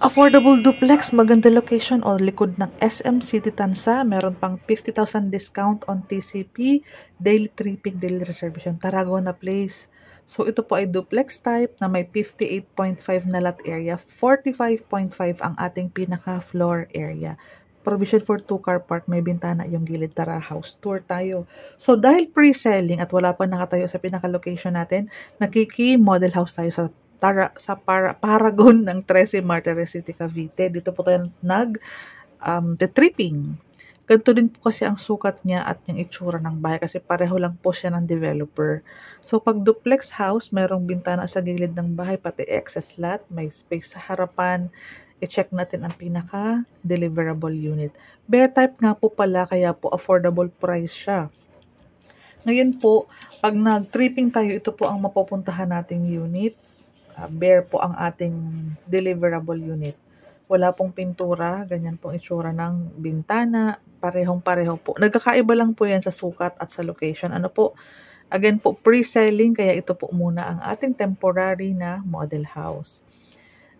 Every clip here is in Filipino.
Affordable duplex, maganda location o likod ng SM City Tansa. Meron pang 50,000 discount on TCP, daily tripping, daily reservation. Tarragona Place. So ito po ay duplex type na may 58.5 na lot area, 45.5 ang ating pinaka-floor area. Provision for 2-car park, may bintana yung gilid. Tara, house tour tayo. So dahil pre-selling at wala pa nakatayo sa pinaka-location natin, nakiki-model house tayo sa Paragon ng 13 Martires City, Cavite. Dito po tayo tripping. Ganito din po kasi ang sukat niya at yung itsura ng bahay kasi pareho lang po siya ng developer. So pag duplex house, merong bintana sa gilid ng bahay, pati excess lot, may space sa harapan. I-check natin ang pinaka-deliverable unit. Bear type nga po pala, kaya po affordable price siya. Ngayon po, pag nag-tripping tayo, ito po ang mapupuntahan nating unit. Bare po ang ating deliverable unit. Wala pong pintura, ganyan pong itsura ng bintana, parehong-pareho po. Nagkakaiba lang po yan sa sukat at sa location. Ano po, again po, pre-selling, kaya ito po muna ang ating temporary na model house.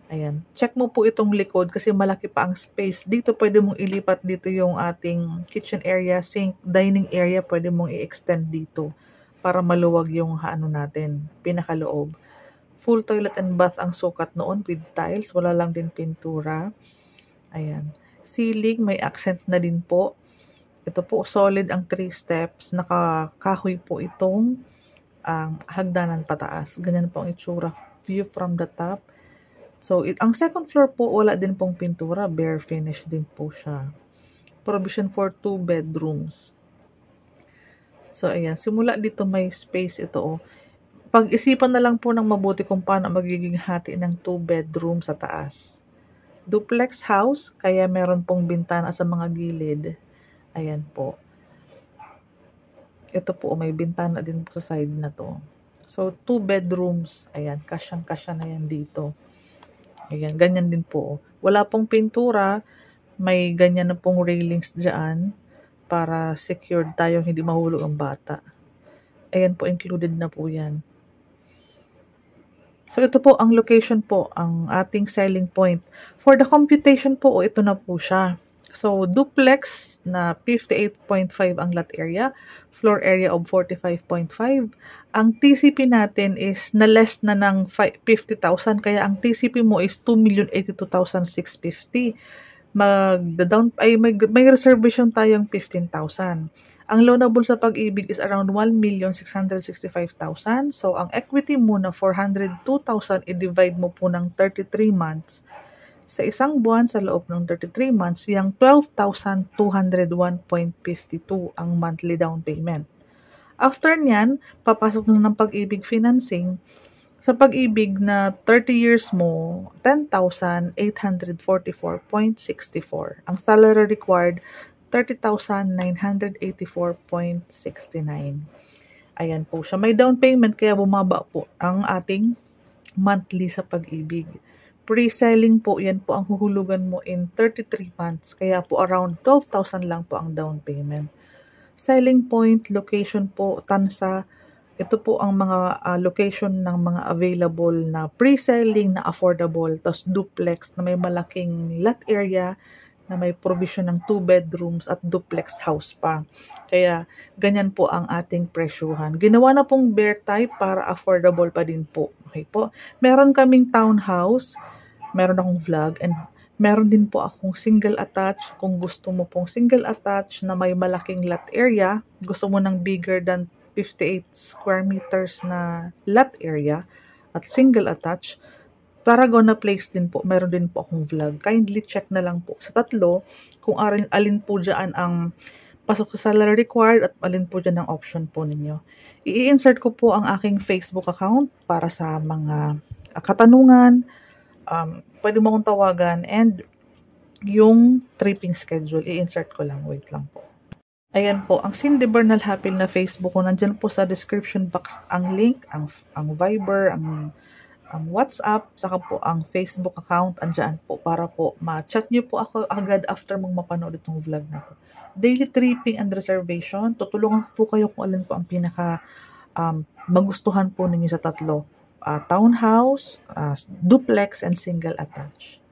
Ayan, check mo po itong likod kasi malaki pa ang space. Dito pwede mong ilipat dito yung ating kitchen area, sink, dining area, pwede mong i-extend dito para maluwag yung natin, pinakaloob. Full toilet and bath ang sukat noon with tiles. Wala lang din pintura. Ayan. Ceiling, may accent na din po. Ito po, solid ang 3 steps. Nakakahoy po itong hagdanan pataas. Ganyan po ang itsura. View from the top. So, ang second floor po, wala din pong pintura. Bare finish din po siya. Provision for 2 bedrooms. So, ayan. Simula dito may space ito, oh. Pag-isipan na lang po ng mabuti kung paano magiging hati ng 2 bedroom sa taas. Duplex house, kaya meron pong bintana sa mga gilid. Ayan po. Ito po, may bintana din po sa side na to. So, 2 bedrooms. Ayan, kasyang-kasya na yan dito. Ayan, ganyan din po. Wala pong pintura. May ganyan na pong railings dyan para secured tayo, hindi mahulog ang bata. Ayan po, included na po yan. So, ito po ang location po, ang ating selling point. For the computation po, ito na po siya. So, duplex na 58.5 ang lot area, floor area of 45.5. Ang TCP natin is na less na ng 50,000, kaya ang TCP mo is 2,082,650. May reservation tayong 15,000. Ang loanable sa Pag-ibig is around 1,665,000. So, ang equity mo na 402,000, i-divide mo po ng 33 months. Sa isang buwan, sa loob ng 33 months, yung 12,201.52 ang monthly down payment. After nyan, papasok na ng Pag-ibig financing. Sa Pag-ibig na 30 years mo, 10,844.64. Ang salary required, 30,984.69. Ayan po siya. May down payment kaya bumaba po ang ating monthly sa Pag-ibig. Pre-selling po, yan po ang huhulugan mo in 33 months. Kaya po around 12,000 lang po ang down payment. Selling point, location po, Tansa. Ito po ang mga location ng mga available na pre-selling na affordable. Tapos duplex na may malaking lot area, na may provision ng 2 bedrooms at duplex house pa. Kaya, ganyan po ang ating presyuhan. Ginawa na pong bare type para affordable pa din po. Okay po? Meron kaming townhouse, meron akong vlog, and meron din po akong single attach. Kung gusto mo pong single attach na may malaking lot area, gusto mo ng bigger than 58 square meters na lot area, at single attach, Tarragona Place din po, meron din po akong vlog. Kindly check na lang po sa tatlo kung alin po dyan ang pasok sa salary required at alin po dyan ang option po ninyo. I-insert ko po ang aking Facebook account para sa mga katanungan, pwede mo akong tawagan, and yung tripping schedule, i-insert ko lang. Wait lang po. Ayan po, ang Cindy Bernal Hapil na Facebook ko, nandyan po sa description box ang link, ang Viber, ang WhatsApp, saka po ang Facebook account, andyan po para po ma-chat nyo po ako agad after mong mapanood itong vlog na po. Daily tripping and reservation, tutulungan po kayo kung alin po ang pinaka magustuhan po ninyo sa tatlo. Townhouse, duplex, and single attached.